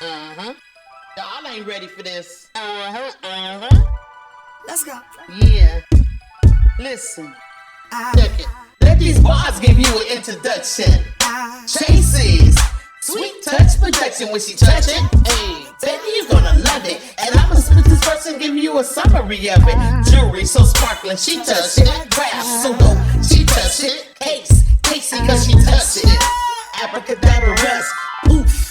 Uh-huh. Y'all ain't ready for this. Let's go. Yeah. Listen. Check it. Let these bars give you an introduction. Tracy's sweet touch protection when she touch it. Hey, baby, you gonna love it. And I'ma split this verse and give you a summary of it. Jewelry so sparkling, she touch it. Craft so dope, she touch it. Case, Casey, cause she touch it. Abracadabra rest, oof.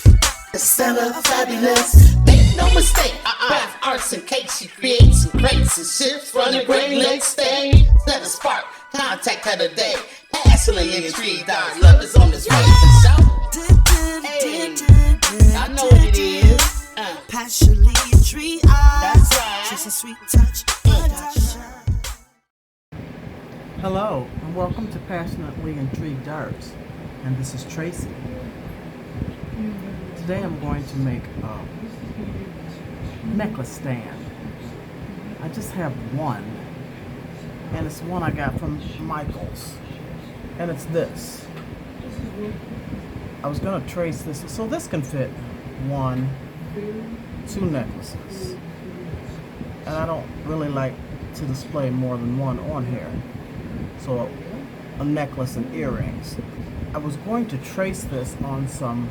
The seller fabulous. Make no mistake, craft arts and cakes. She creates and creates and shifts from the Great Lakes state. Set a spark, contact her today. Passionately intrigued, our love is on this way. Hey, I know what it is. Passionately intrigued. That's right. She's a sweet touch. Hello, and welcome to Passionately Intrigued Arts, and this is Tracy. Today I'm going to make a necklace stand. I just have one, and it's one I got from Michael's, and it's this. I was going to trace this, so this can fit two necklaces, and I don't really like to display more than one on here. So a necklace and earrings. I was going to trace this on some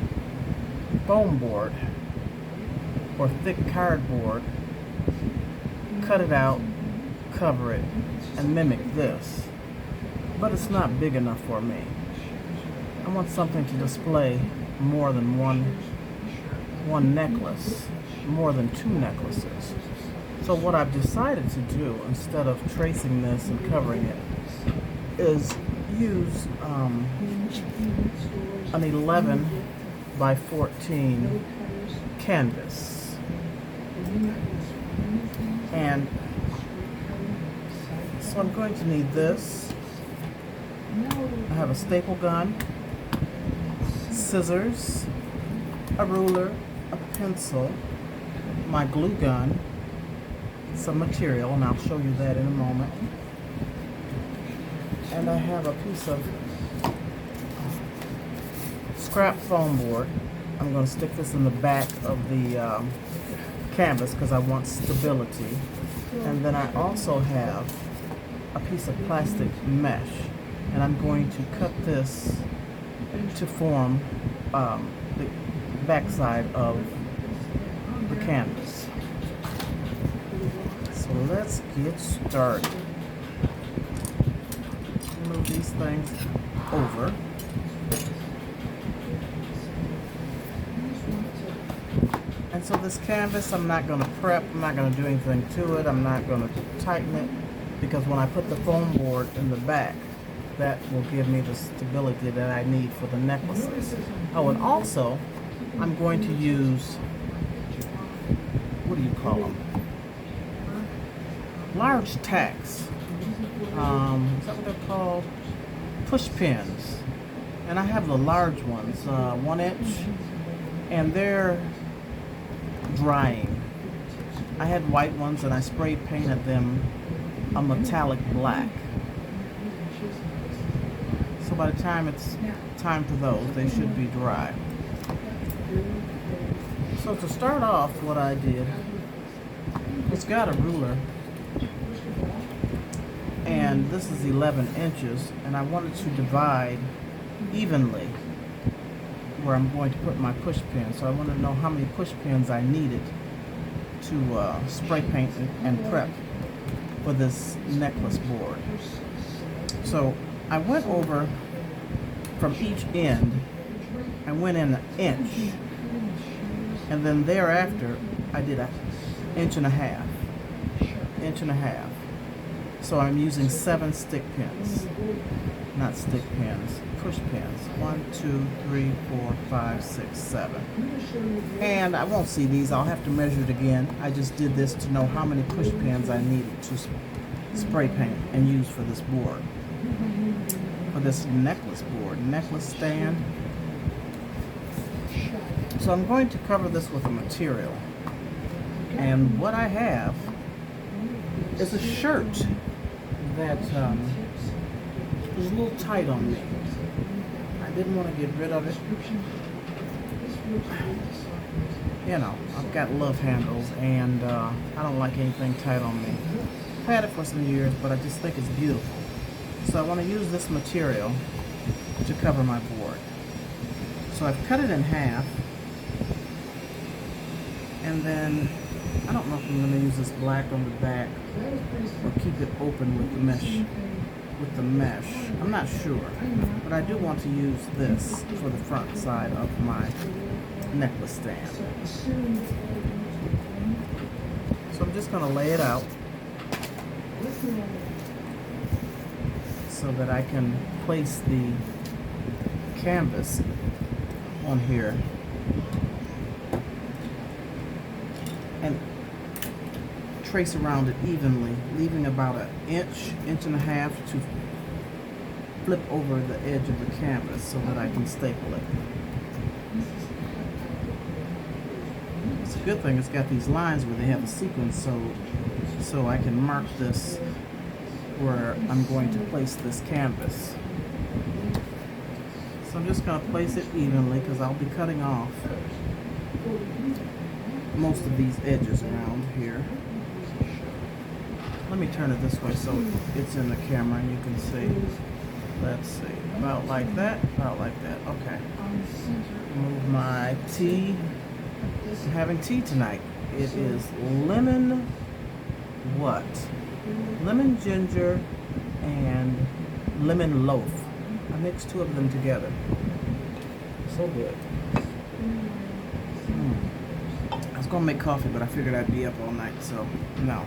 foam board or thick cardboard, cut it out, cover it, and mimic this. But it's not big enough for me. I want something to display more than one necklace, more than two necklaces. So what I've decided to do, instead of tracing this and covering it, is use an 11 by 14 canvas. And so I'm going to need this. I have a staple gun, scissors, a ruler, a pencil, my glue gun, some material, and I'll show you that in a moment. And I have a piece of scrap foam board. I'm going to stick this in the back of the canvas because I want stability. And then I also have a piece of plastic mesh, and I'm going to cut this to form the backside of the canvas. So let's get started. Move these things over. And so this canvas, I'm not going to prep, I'm not going to do anything to it, I'm not going to tighten it, because when I put the foam board in the back, that will give me the stability that I need for the necklaces. Oh, and also, I'm going to use, what do you call them? Large tacks. Is that what they're called? Push pins. And I have the large ones, 1 inch, and they're drying. I had white ones and I spray painted them a metallic black. So by the time it's time for those, they should be dry. So to start off, what I did was got a ruler, and this is 11 inches, and I wanted to divide evenly where I'm going to put my push pin. So I wanted to know how many push pins I needed to spray paint and prep for this necklace board. So I went over from each end, I went in 1 inch, and then thereafter I did 1.5 inches. So I'm using 7 stick pins, not stick pins, push pins. 1, 2, 3, 4, 5, 6, 7. And I won't see these, I'll have to measure it again. I just did this to know how many push pins I needed to spray paint and use for this board. For this necklace stand. So I'm going to cover this with a material. And what I have is a shirt that was a little tight on me. I didn't want to get rid of it. you know, I've got love handles, and I don't like anything tight on me. I've had it for some years, but I just think it's beautiful. So I want to use this material to cover my board. So I've cut it in half, and then I don't know if I'm going to use this black on the back or keep it open with the mesh. I'm not sure, but I do want to use this for the front side of my necklace stand. So I'm just going to lay it out so that I can place the canvas on here and trace around it evenly, leaving about an inch and a half to flip over the edge of the canvas so that I can staple it. It's a good thing it's got these lines where they have a sequence, so I can mark this where I'm going to place this canvas. So I'm just going to place it evenly because I'll be cutting off most of these edges around here. Let me turn it this way so it's in the camera and you can see. Let's see, about like that, okay. Move my tea. I'm having tea tonight. It is lemon what? Lemon ginger and lemon loaf. I mixed two of them together. So good. I was gonna make coffee, but I figured I'd be up all night, so no.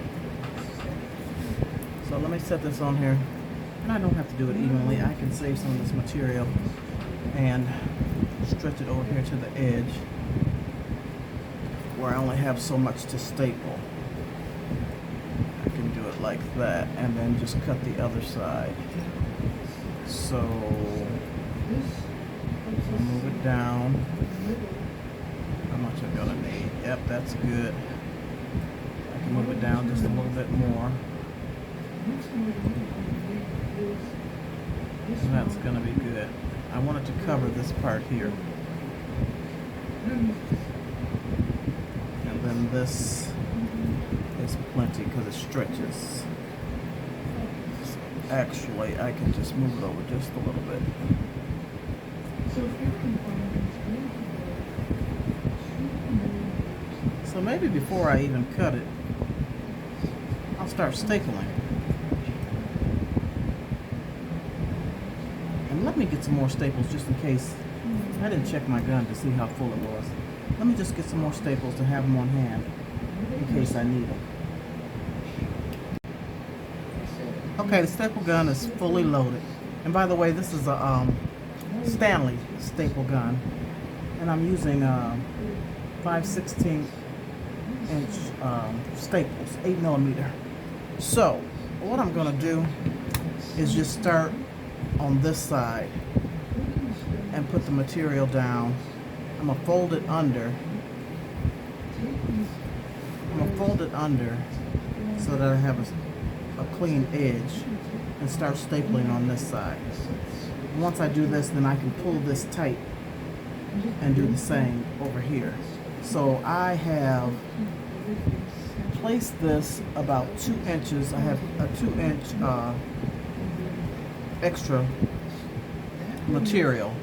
So let me set this on here. And I don't have to do it evenly. I can save some of this material and stretch it over here to the edge where I only have so much to staple. I can do it like that and then just cut the other side. So I'll move it down. How much I'm gonna need? Yep, that's good. I can move it down just a little bit more. And that's gonna be good. I want it to cover this part here. And then this is plenty because it stretches. So actually, I can just move it over just a little bit. So maybe before I even cut it, I'll start stapling. And let me get some more staples just in case. I didn't check my gun to see how full it was. Let me just get some more staples to have them on hand in case I need them. Okay, the staple gun is fully loaded. And by the way, this is a Stanley staple gun. And I'm using 5/16 inch staples, 8mm. So, what I'm going to do is just start on this side and put the material down. I'm going to fold it under. So that I have a clean edge and start stapling on this side. Once I do this, then I can pull this tight and do the same over here. So I have placed this about 2 inches. I have a 2-inch extra material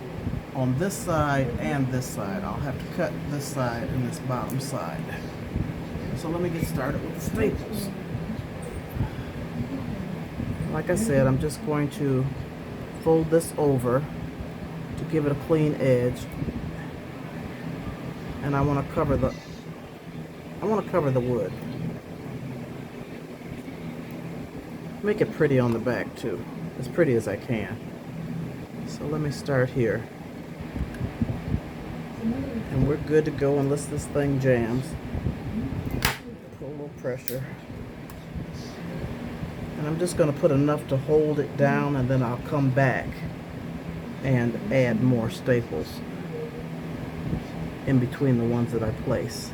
on this side and this side. I'll have to cut this side and this bottom side. So let me get started with the staples. Like I said, I'm just going to fold this over to give it a clean edge. And I want to cover the wood. Make it pretty on the back too. As pretty as I can. So let me start here. And we're good to go unless this thing jams. Put a little pressure. And I'm just going to put enough to hold it down, and then I'll come back and add more staples in between the ones that I place.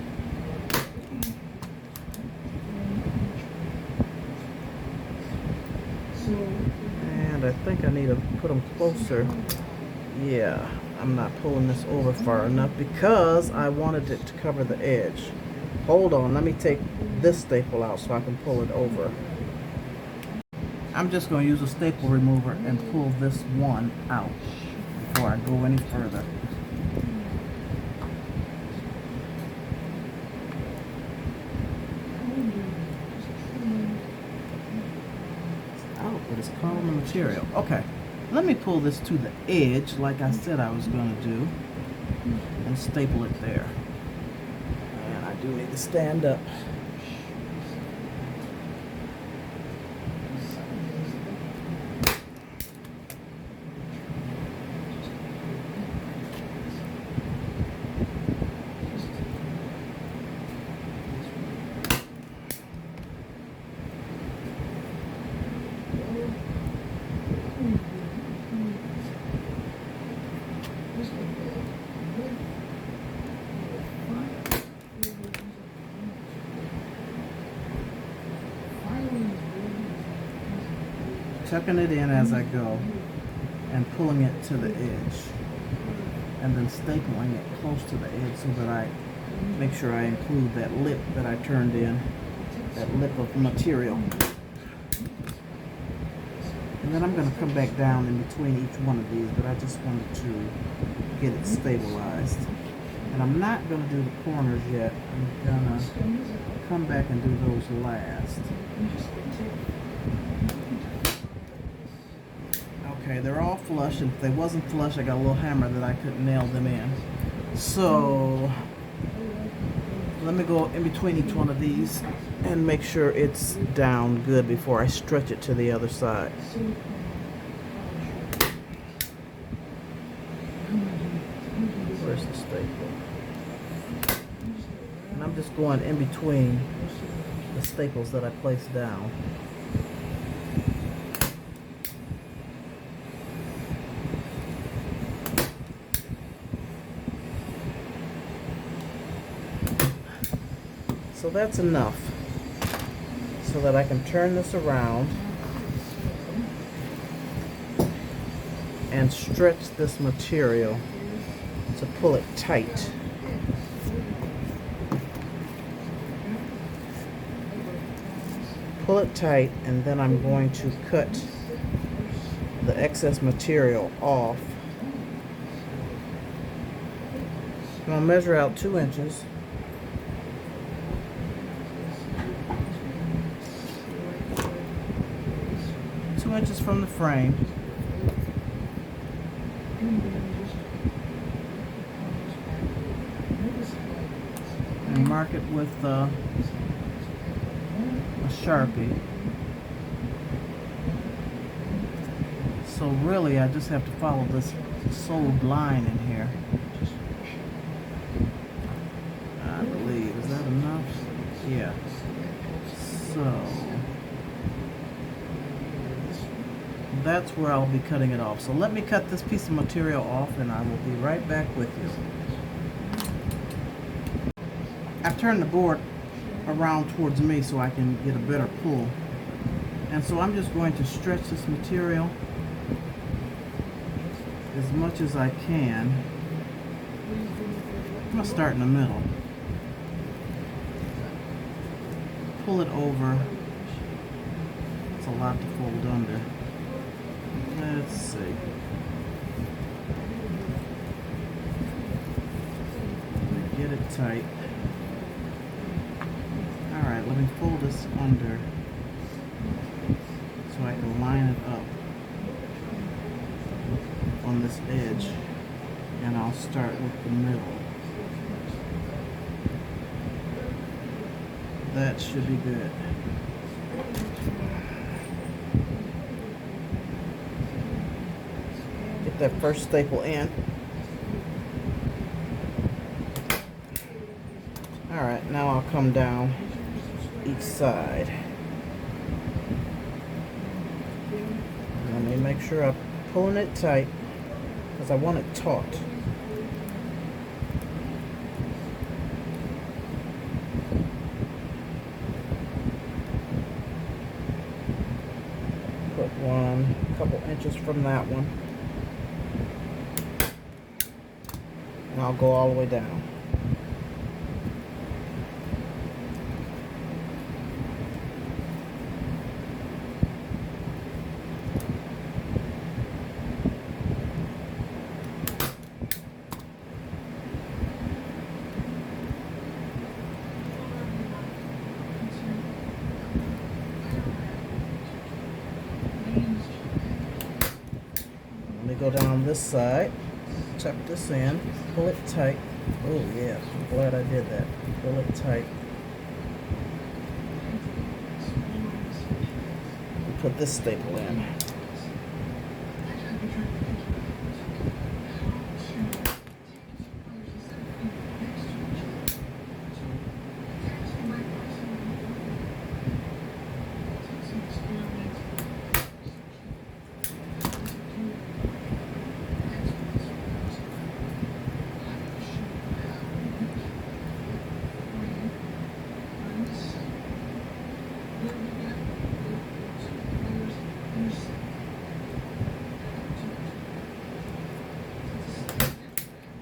And I think I need to put them closer. Yeah. I'm not pulling this over far enough because I wanted it to cover the edge. Hold on, let me take this staple out so I can pull it over. I'm just going to use a staple remover and pull this one out before I go any further. It's out, but it's covering the material. Okay, let me pull this to the edge like I said I was going to do and staple it there. And I do need to stand up. Tucking it in as I go and pulling it to the edge and then stapling it close to the edge so that I make sure I include that lip that I turned in, that lip of material. And then I'm going to come back down in between each one of these, but I just wanted to get it stabilized. And I'm not going to do the corners yet. I'm going to come back and do those last. Okay, they're all flush, and if they wasn't flush, I got a little hammer that I could nail them in. So, let me go in between each one of these and make sure it's down good before I stretch it to the other side. Where's the staple? And I'm just going in between the staples that I placed down. So that's enough so that I can turn this around and stretch this material to pull it tight. Pull it tight, and then I'm going to cut the excess material off. I'm going to measure out 2 inches. Inches from the frame, and mark it with a Sharpie. So really I just have to follow this sewed line in here. I believe, is that enough? Yeah. So that's where I'll be cutting it off. So let me cut this piece of material off and I will be right back with you. I've turned the board around towards me so I can get a better pull. And so I'm just going to stretch this material as much as I can. I'm going to start in the middle. Pull it over. It's a lot to fold under. Let's see. Get it tight. Alright, let me fold this under so I can line it up on this edge, and I'll start with the middle. That should be good. Get that first staple in. Alright, now I'll come down each side. Let me make sure I'm pulling it tight because I want it taut. Put one, a couple inches from that one. I'll go all the way down. Let me go down this side, tuck this in, pull it tight. Oh yeah, I'm glad I did that. Pull it tight. And put this staple in.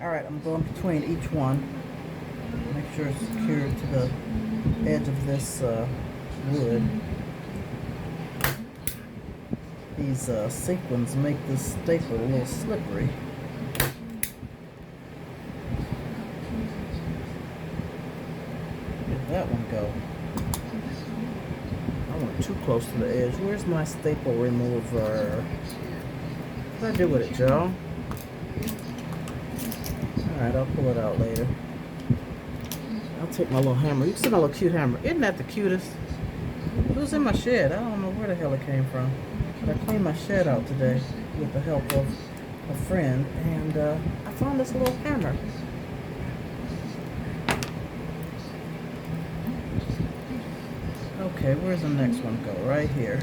Alright, I'm going between each one. Make sure it's secured to the edge of this wood. These sequins make this staple a little slippery. Let that one go. I went too close to the edge. Where's my staple remover? What did I do with it, y'all? Alright, I'll pull it out later. I'll take my little hammer. You can see my little cute hammer. Isn't that the cutest? It was in my shed. I don't know where the hell it came from. But I cleaned my shed out today with the help of a friend. And I found this little hammer. Okay, where's the next one go? Right here.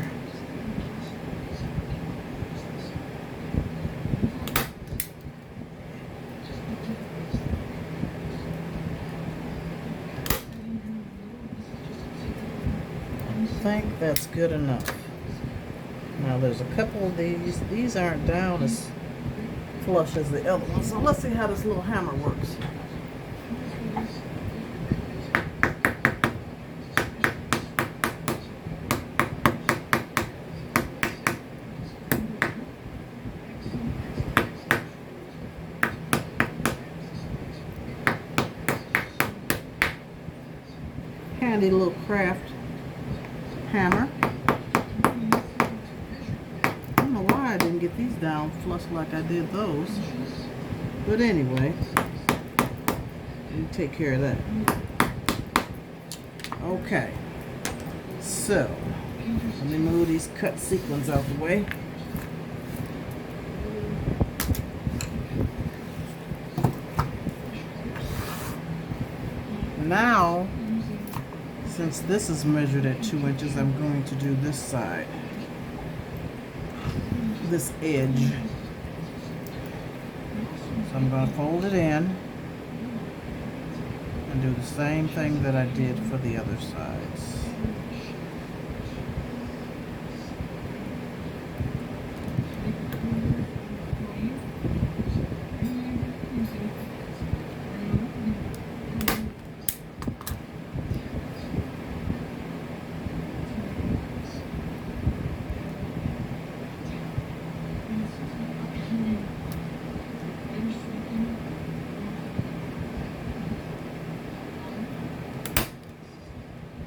I think that's good enough. Now there's a couple of these. These aren't down as flush as the other ones. So let's see how this little hammer works. Handy little craft hammer. I don't know why I didn't get these down flush like I did those. But anyway, you take care of that. Okay. So, let me move these cut sequins out the way. Now, since this is measured at 2 inches, I'm going to do this side, this edge. So I'm going to fold it in and do the same thing that I did for the other sides.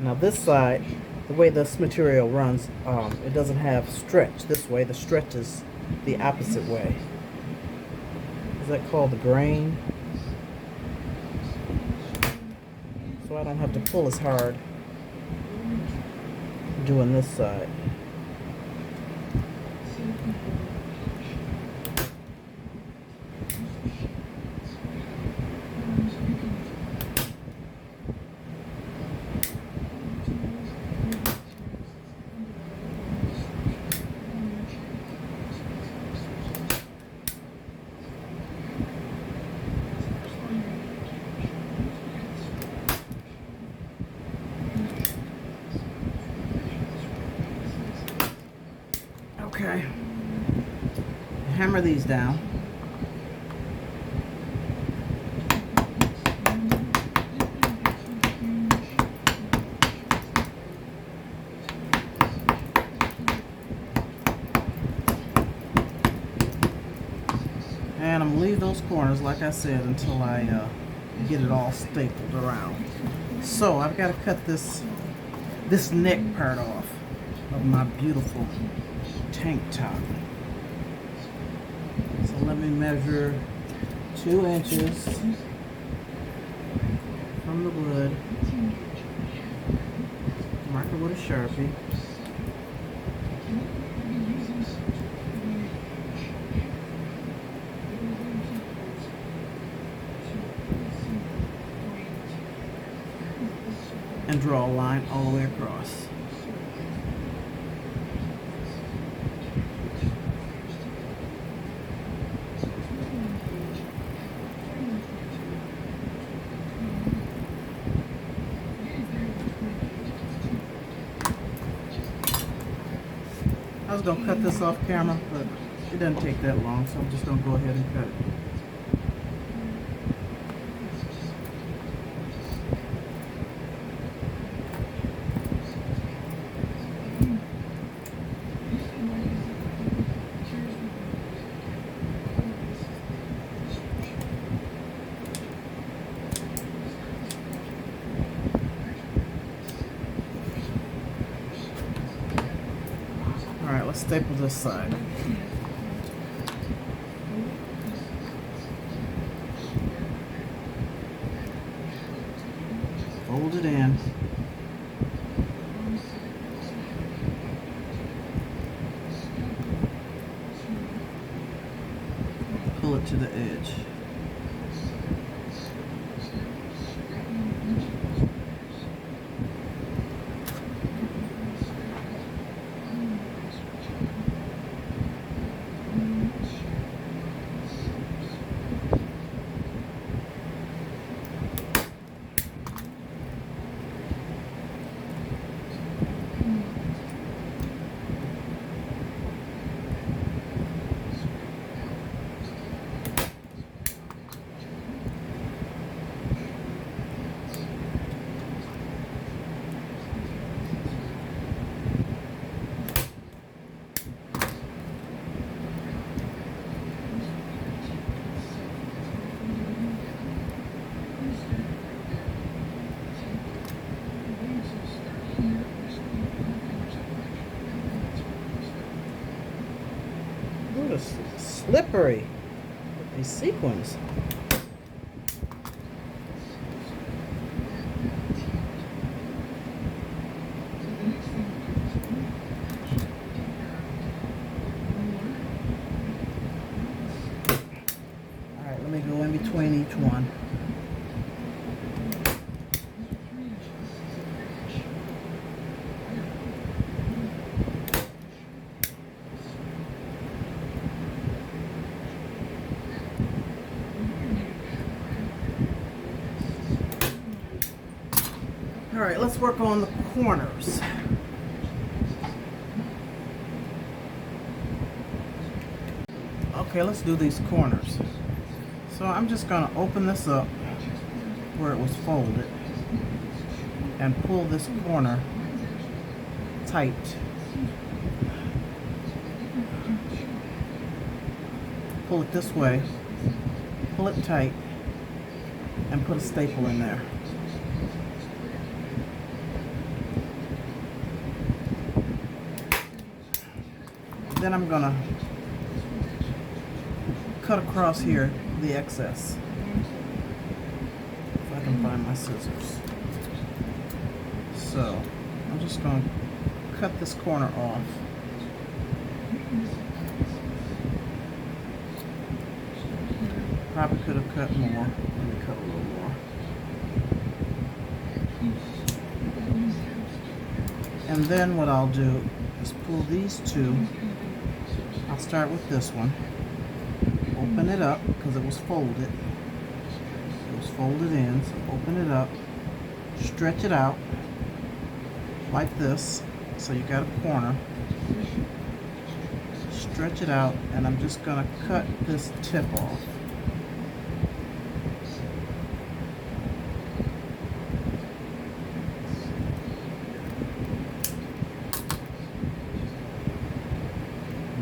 Now this side, the way this material runs, it doesn't have stretch this way. The stretch is the opposite way. Is that called the grain? So I don't have to pull as hard doing this side. Okay, hammer these down. I'm gonna leave those corners, like I said, until I get it all stapled around. So I've got to cut this neck part off of my beautiful tank top. So let me measure 2 inches from the wood. Mark it with a Sharpie. And draw a line all the way across. I was going to cut this off camera, but it doesn't take that long, so I'm just going to go ahead and cut it. Alright, let's staple this side. Fold it in. Pull it to the edge. Ooh, it's slippery with these sequins. Alright, let me go in between each one. Alright, let's work on the corners. Okay, let's do these corners. So I'm just going to open this up where it was folded and pull this corner tight. Pull it this way, pull it tight, and put a staple in there. Then I'm going to cut across here the excess. If I can find my scissors. So I'm just going to cut this corner off. Probably could have cut more. Let me cut a little more. And then what I'll do is pull these two. I'll start with this one. Open it up because it was folded. It was folded in, so open it up. Stretch it out like this. So you got a corner. Stretch it out, and I'm just going to cut this tip off.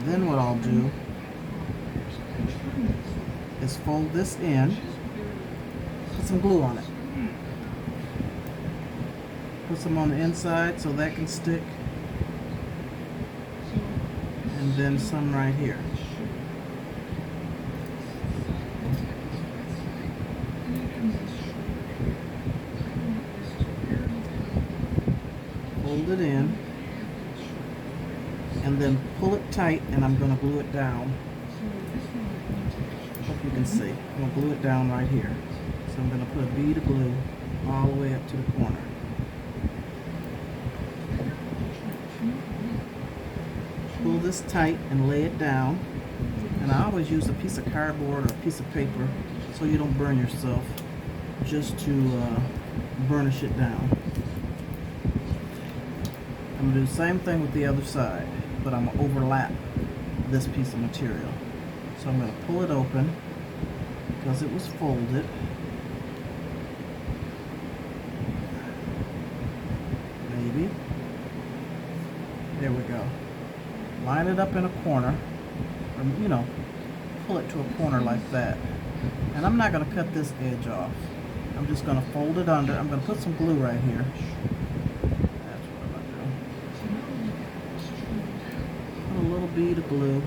Then what I'll do fold this in, put some glue on it. Put some on the inside so that can stick, and then some right here. Fold it in, and then pull it tight, and I'm going to glue it down. Hope you can see. I'm going to glue it down right here. So I'm going to put a bead of glue all the way up to the corner. Pull this tight and lay it down. And I always use a piece of cardboard or a piece of paper so you don't burn yourself, just to burnish it down. I'm going to do the same thing with the other side, but I'm going to overlap this piece of material. So I'm going to pull it open because it was folded. Maybe. There we go. Line it up in a corner, or, you know, pull it to a corner like that. And I'm not going to cut this edge off. I'm just going to fold it under. I'm going to put some glue right here. That's what I'm going to do. Put a little bead of glue.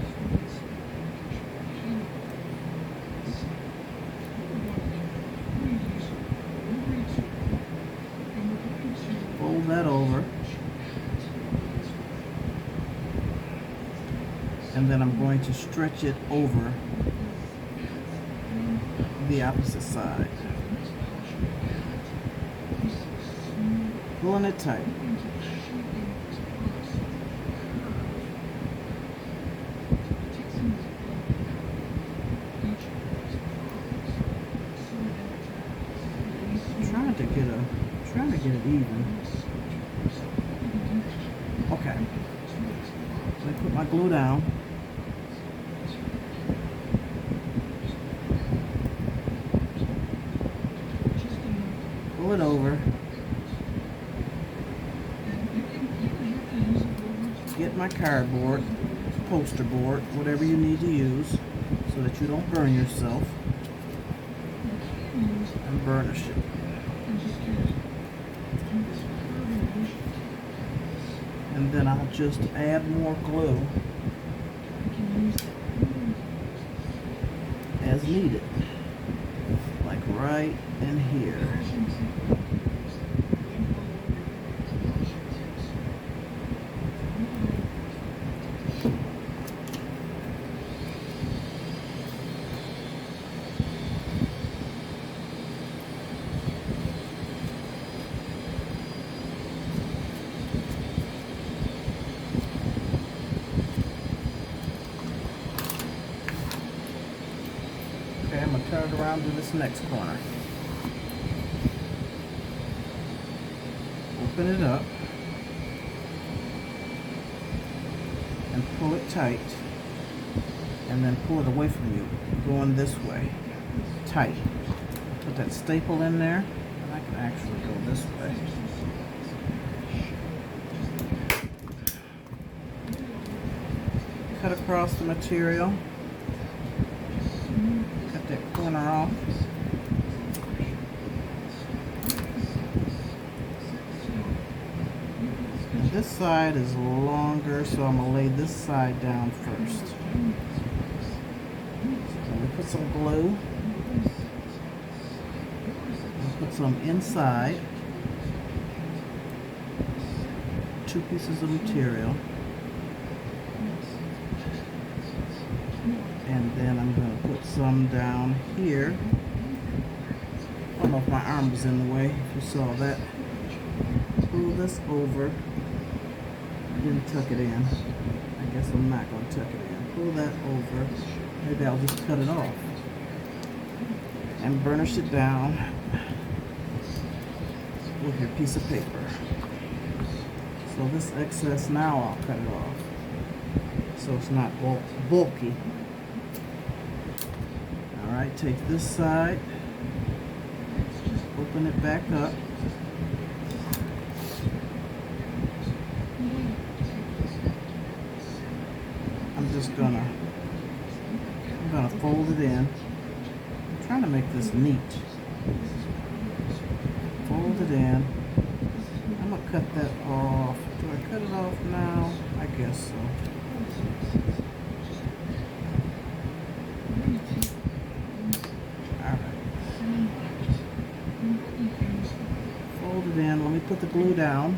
Fold that over. And then I'm going to stretch it over the opposite side. Pulling it tight. Trying to get it even. Okay. Let me put my glue down. Pull it over. Get my cardboard, poster board, whatever you need to use so that you don't burn yourself, and burnish it. And then I'll just add more glue as needed, like right in here. Okay, I'm going to turn it around to this next corner. Open it up and pull it tight, and then pull it away from you, going this way, tight. Put that staple in there, and I can actually go this way. Cut across the material. Cut that corner off. And this side is longer, so I'm going to lay this side down first. So I'm going to put some glue. And put some inside. 2 pieces of material. And then I'm going to put some down here. I don't know if my arm was in the way, if you saw that. Pull this over. I didn't tuck it in. I guess I'm not going to tuck it in. Pull that over. Maybe I'll just cut it off. And burnish it down with your piece of paper. So this excess now I'll cut it off, so it's not bulky. Alright, take this side, open it back up. I'm gonna fold it in. trying to make this neat. Fold it in. I'm gonna cut that off. Do I cut it off now? I guess so. Alright. Fold it in. Let me put the glue down.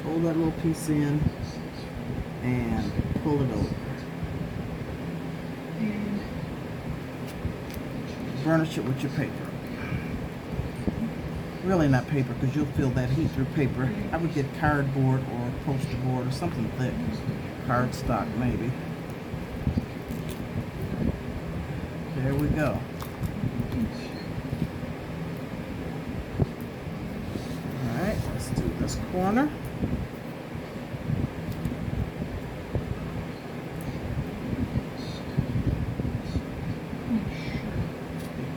Pull that little piece in and pull it over. Burnish it with your paper. Really not paper, because you'll feel that heat through paper. I would get cardboard or poster board or something thick. Cardstock maybe. There we go. Alright, let's do this corner.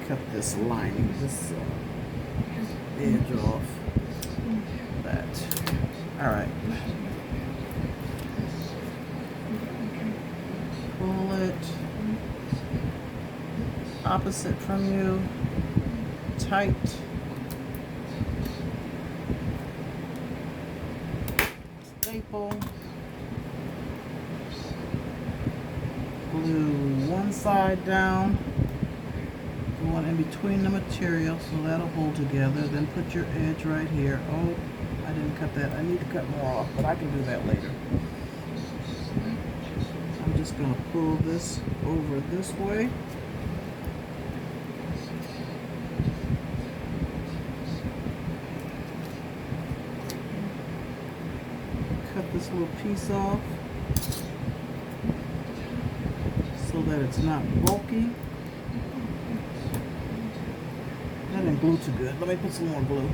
Cut this lining, this edge off. That. Alright. Pull it opposite from you, tight. Staple. Glue one side down. One in between the material, so that'll hold together. Then put your edge right here. Oh, I didn't cut that. I need to cut more off, but I can do that later. I'm just going to pull this over this way. Cut this little piece off so that it's not bulky. That didn't glue too good. Let me put some more glue.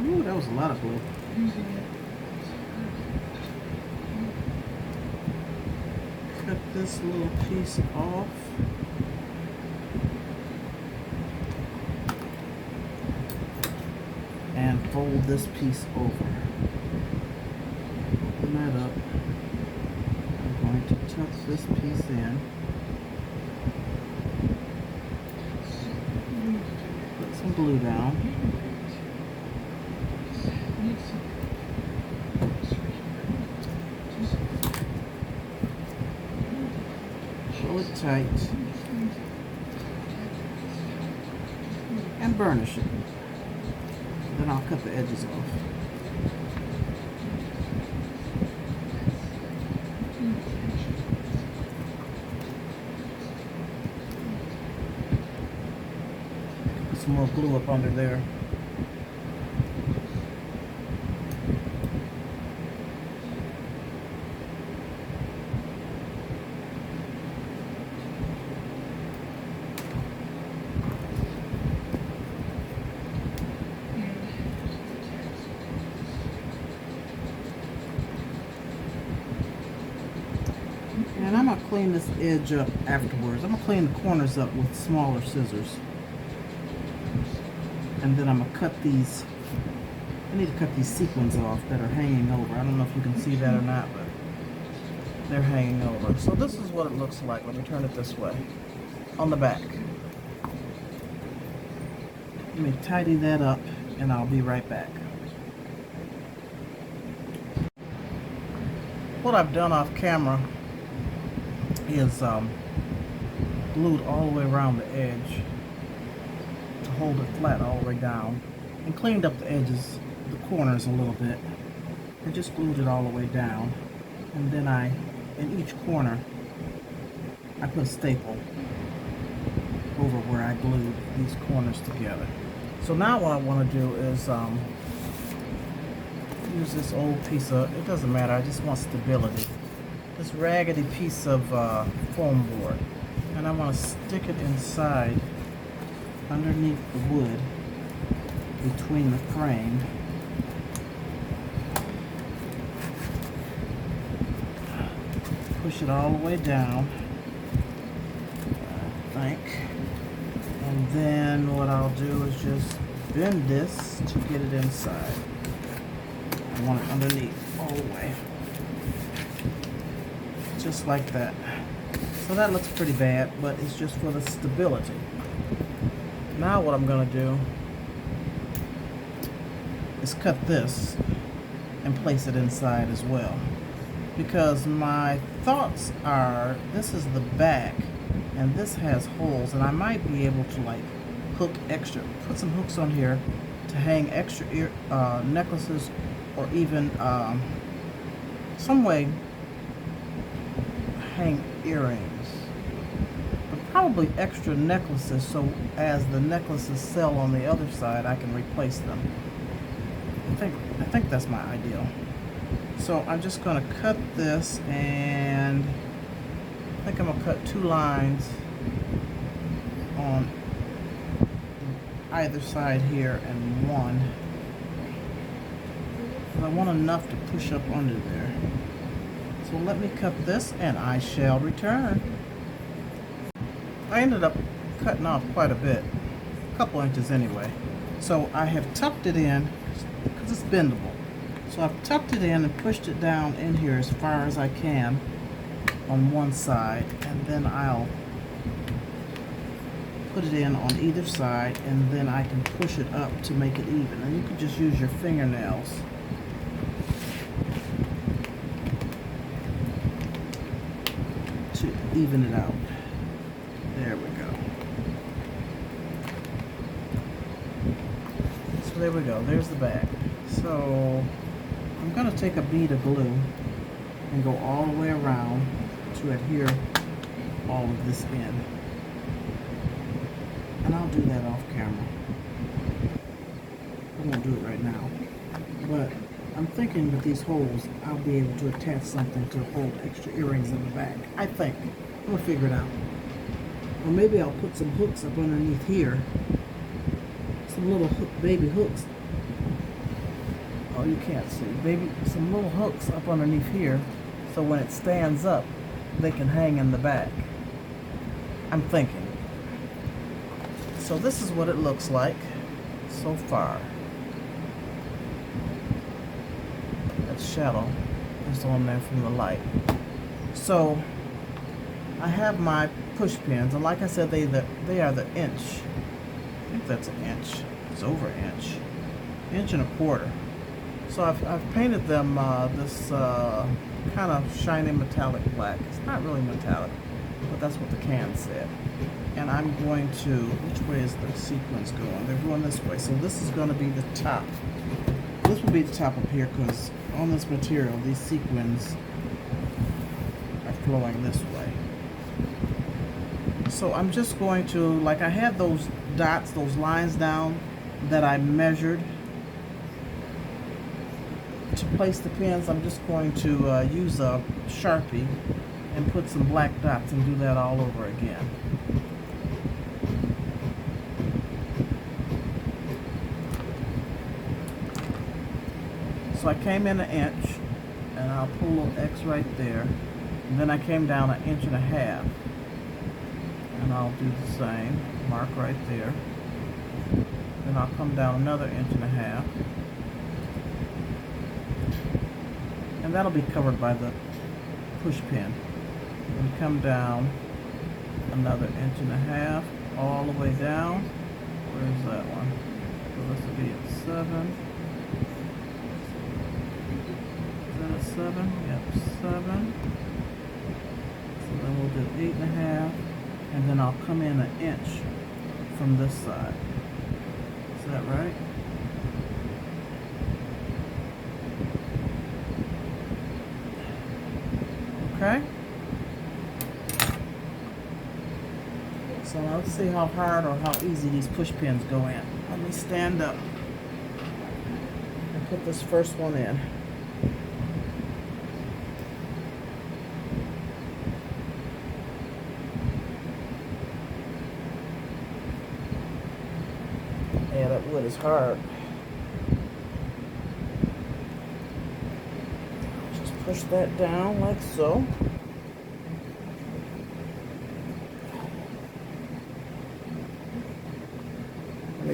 Ooh, that was a lot of glue. Cut this little piece off. And fold this piece over. Open that up. I'm going to tuck this piece in. Put some glue down. Pull it tight. And burnish it. Then I'll cut the edges off. Put some more glue up under there. And I'm going to clean this edge up afterwards. I'm going to clean the corners up with smaller scissors. And then I'm going to cut these. I need to cut these sequins off that are hanging over. I don't know if you can see that or not, but they're hanging over. So this is what it looks like. Let me turn it this way. On the back. Let me tidy that up and I'll be right back. What I've done off camera is glued all the way around the edge to hold it flat all the way down, and cleaned up the edges, the corners a little bit, and just glued it all the way down. And then in each corner, I put a staple over where I glued these corners together. So now what I want to do is use this old piece of, it doesn't matter, I just want stability. This raggedy piece of foam board, and I want to stick it inside underneath the wood between the frame push it all the way down, I think. And then what I'll do is just bend this to get it inside. I want it underneath all the way. Just like that. So that looks pretty bad, but it's just for the stability. Now what I'm going to do is cut this and place it inside as well. Because my thoughts are, this is the back and this has holes, and I might be able to like hook extra, put some hooks on here to hang extra necklaces, or even some way hang earrings, but probably extra necklaces, so as the necklaces sell on the other side I can replace them. I think that's my ideal. So I'm just going to cut this, and I think I'm going to cut 2 lines on either side here and one. But I want enough to push up under there. So let me cut this and I shall return. I ended up cutting off quite a bit, a couple inches anyway. So I have tucked it in because it's bendable. So I've tucked it in and pushed it down in here as far as I can on one side, and then I'll put it in on either side, and then I can push it up to make it even. And you can just use your fingernails to even it out. There we go. So there we go. There's the back. So I'm going to take a bead of glue and go all the way around to adhere all of this in. And I'll do that off camera. I won't do it right now. But I'm thinking with these holes, I'll be able to attach something to hold extra earrings in the back. I think. I'm going to figure it out. Or maybe I'll put some hooks up underneath here. Some little baby hooks. Oh, you can't see. Some little hooks up underneath here, so when it stands up, they can hang in the back. I'm thinking. So this is what it looks like so far. That shadow is on there from the light. So I have my push pins, and like I said, they are the inch. I think that's an inch. It's over an inch. Inch and a quarter. So I've painted them this kind of shiny metallic black. It's not really metallic, but that's what the can said. And I'm going to, which way is the sequins going? They're going this way. So this is going to be the top. This will be the top up here, because on this material, these sequins are flowing this way. So I'm just going to, like I had those dots, those lines down that I measured to place the pins. I'm just going to use a Sharpie and put some black dots and do that all over again. So I came in an inch, and I'll pull a little X right there, and then I came down an inch and a half, and I'll do the same, mark right there. Then I'll come down another inch and a half, and that'll be covered by the push pin. And come down another inch and a half, all the way down. Where's that one? So this will be at 7. Is that a 7? Yep, 7. So then we'll do 8.5, and then I'll come in an inch from this side. Is that right? Okay. So now let's see how hard or how easy these push pins go in. Let me stand up and put this first one in. Yeah, that wood is hard. Just push that down like so.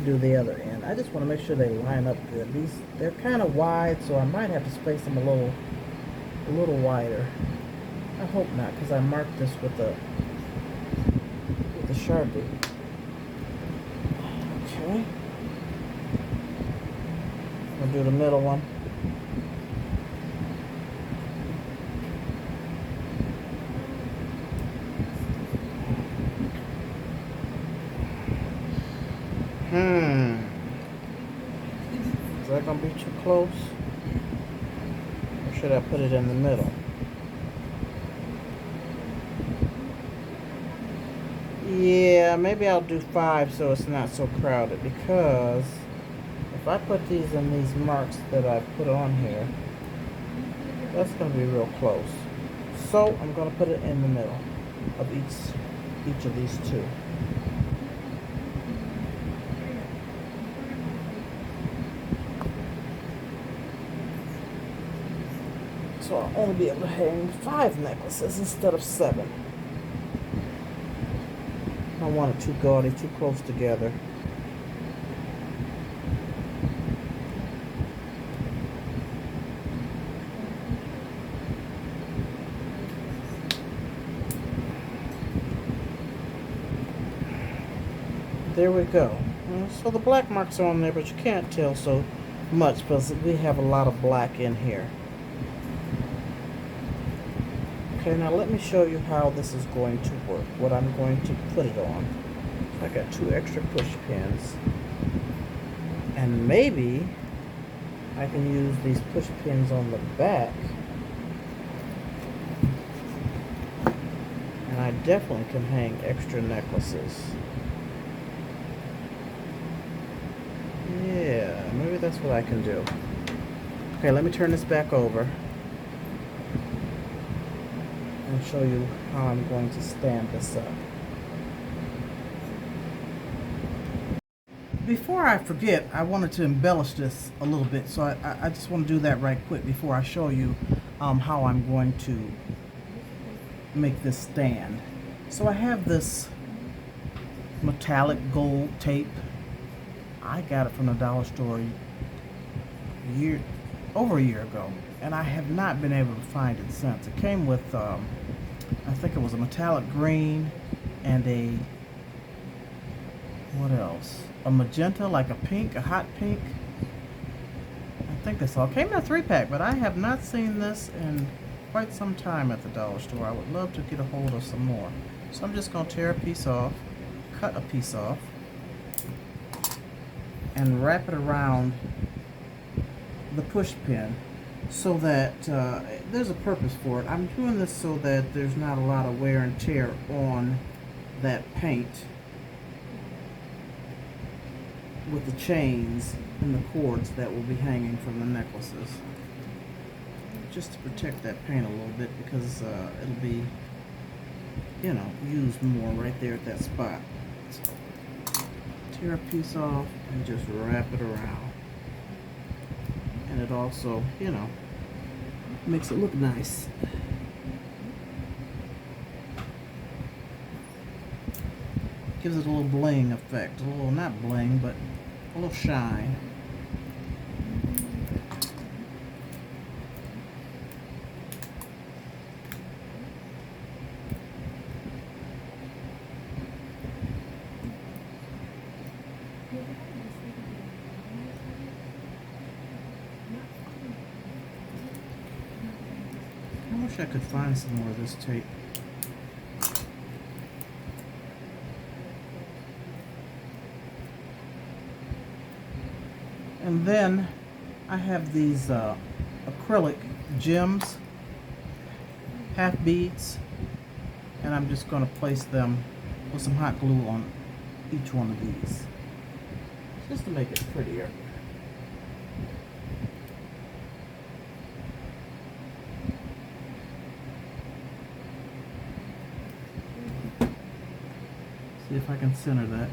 do the other end. I just want to make sure they line up good. They're kind of wide, so I might have to space them a little wider. I hope not, because I marked this with the Sharpie. Okay. I'll do the middle one. Is that gonna be too close? Or should I put it in the middle? Yeah, maybe I'll do 5 so it's not so crowded, because if I put these in these marks that I put on here, that's gonna be real close. So I'm gonna put it in the middle of each of these two. So I'll only be able to hang 5 necklaces instead of 7. I don't want it too gaudy, too close together. There we go. So the black marks are on there, but you can't tell so much because we have a lot of black in here. Okay, now let me show you how this is going to work, what I'm going to put it on. I got 2 extra push pins, and maybe I can use these push pins on the back, and I definitely can hang extra necklaces. Yeah, maybe that's what I can do. Okay, let me turn this back over and show you how I'm going to stand this up. Before I forget, I wanted to embellish this a little bit, so I just want to do that right quick before I show you how I'm going to make this stand. So I have this metallic gold tape. I got it from the dollar store over a year ago, and I have not been able to find it since. It came with I think it was a metallic green and what else? A magenta, like a pink, a hot pink. I think that's all. It came in a 3-pack, but I have not seen this in quite some time at the dollar store. I would love to get a hold of some more. So I'm just going to tear a piece off, cut a piece off, and wrap it around the push pin so that there's a purpose for it. I'm doing this so that there's not a lot of wear and tear on that paint with the chains and the cords that will be hanging from the necklaces, just to protect that paint a little bit, because it'll be, you know, used more right there at that spot. So tear a piece off and just wrap it around, and it also, you know, makes it look nice. Gives it a little bling effect, a little, not bling, but a little shine. I wish I could find some more of this tape. And then I have these acrylic gems, half beads, and I'm just going to place them with some hot glue on each one of these, just to make it prettier. See if I can center that.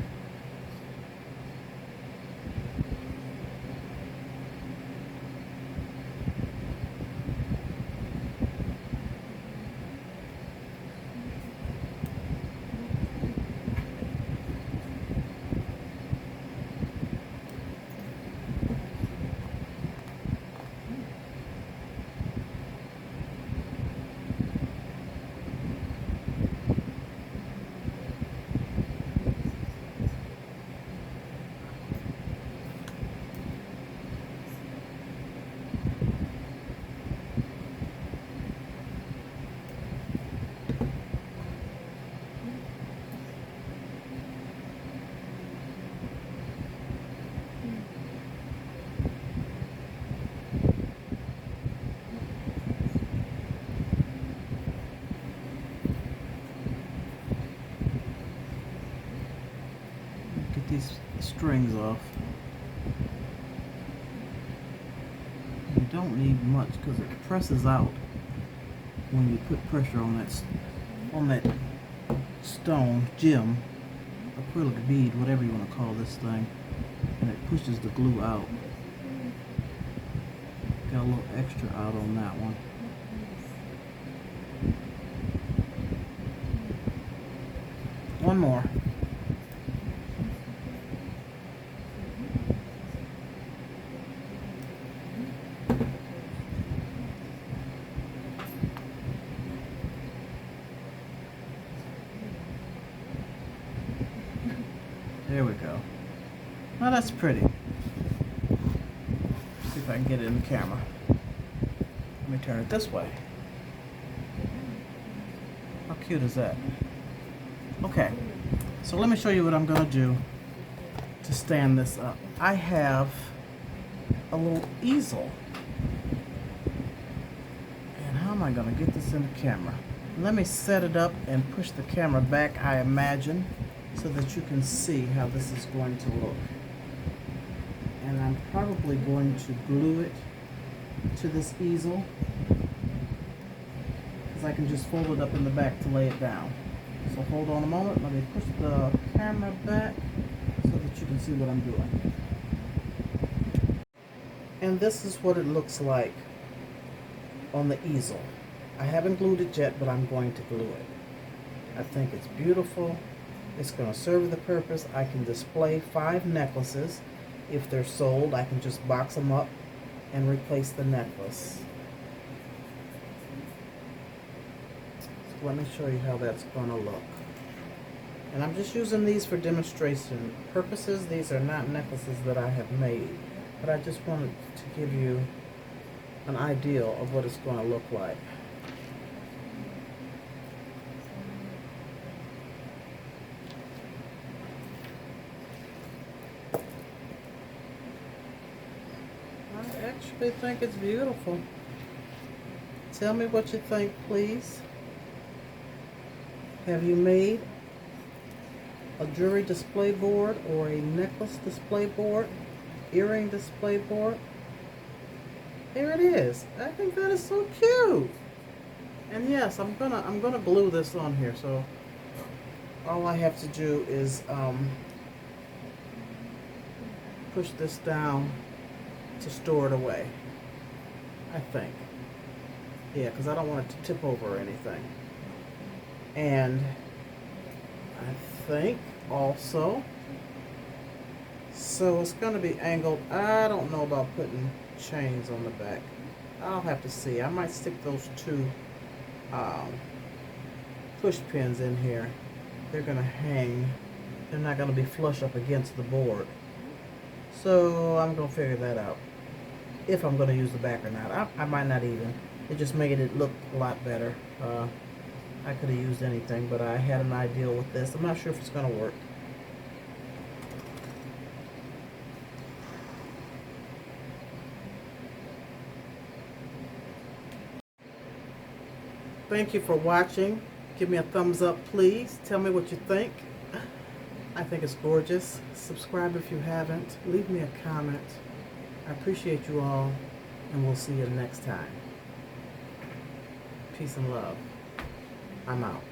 strings off. You don't need much because it presses out when you put pressure on that stone gem, acrylic bead, whatever you want to call this thing, and it pushes the glue out. Got a little extra out on that one. One more. There we go. Now that's pretty. See if I can get it in the camera. Let me turn it this way. How cute is that? Okay, so let me show you what I'm going to do to stand this up. I have a little easel. And how am I going to get this in the camera? Let me set it up and push the camera back, I imagine, so that you can see how this is going to look. And I'm probably going to glue it to this easel, because I can just fold it up in the back to lay it down. So hold on a moment, let me push the camera back so that you can see what I'm doing. And this is what it looks like on the easel. I haven't glued it yet, but I'm going to glue it. I think it's beautiful. It's going to serve the purpose. I can display 5 necklaces. If they're sold, I can just box them up and replace the necklace. So let me show you how that's going to look. And I'm just using these for demonstration purposes. These are not necklaces that I have made, but I just wanted to give you an idea of what it's going to look like. I actually think it's beautiful. Tell me what you think, please. Have you made a jewelry display board or a necklace display board, earring display board? There it is. I think that is so cute. And yes, I'm gonna glue this on here. So all I have to do is push this down to store it away. I think. Yeah, because I don't want it to tip over or anything. And I think also, so it's going to be angled. I don't know about putting chains on the back. I'll have to see. I might stick those 2 push pins in here. They're going to hang. They're not going to be flush up against the board. So I'm going to figure that out. If I'm going to use the back or not. I might not even. It just made it look a lot better. I could have used anything, but I had an idea with this. I'm not sure if it's going to work. Thank you for watching. Give me a thumbs up, please. Tell me what you think. I think it's gorgeous. Subscribe if you haven't. Leave me a comment. I appreciate you all, and we'll see you next time. Peace and love. I'm out.